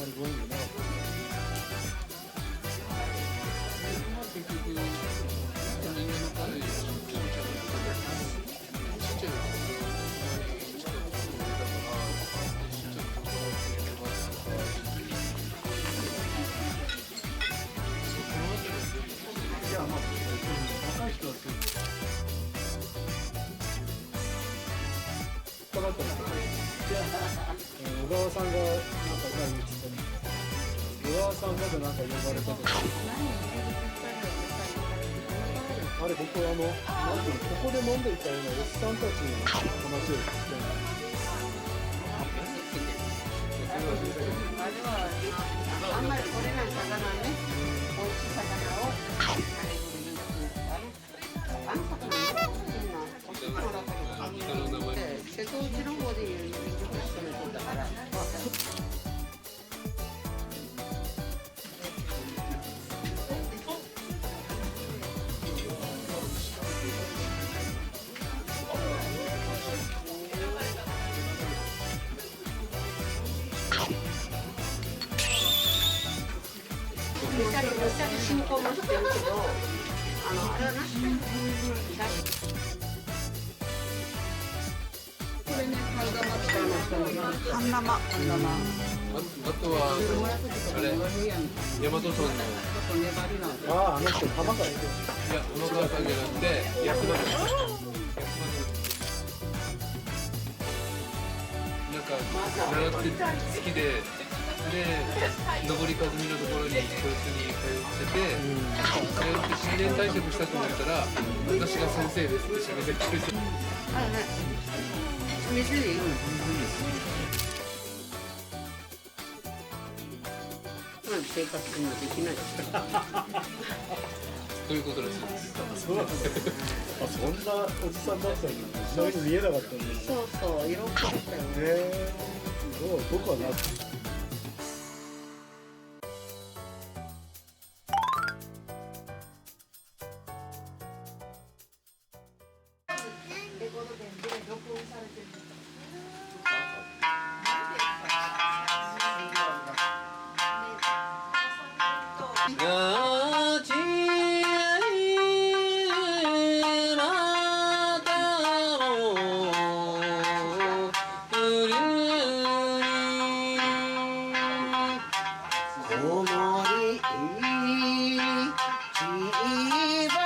りご縁がなかった。結局人間のためにじゃあまあ若い人はそうかかったんですけど、小川さんがなんか何言ってたの、小川さんまでなんか呼ばれたとか。あれ僕なんていうの、ここで飲んでいたようなおっさんたちの話を聞きたいな。あれはあんまり取れない魚ね、美味しい魚をあれあの魚のお魚だったけど、瀬戸内の方でいう人が勤めてたから。めっちゃり進行もしてるけど、あれはなしで。これね、半生。あとはあれ大和村のああ、あの人浜から行く。いや小野川さんじゃなくて役場です。なんか習って好きで。で、上りかずみのところに教室に通ってて、通って新年退職したと思ったら、私が先生ですって三味線って言って。はいはい。三味線いい？生活にもできない。ということらしいです。そうなんです。あ、そんなおじさんだったのに、そういうに見えなかったんです。そうそう、色っぽかったよね。僕はな。レコード店で録音されてる。子守ちば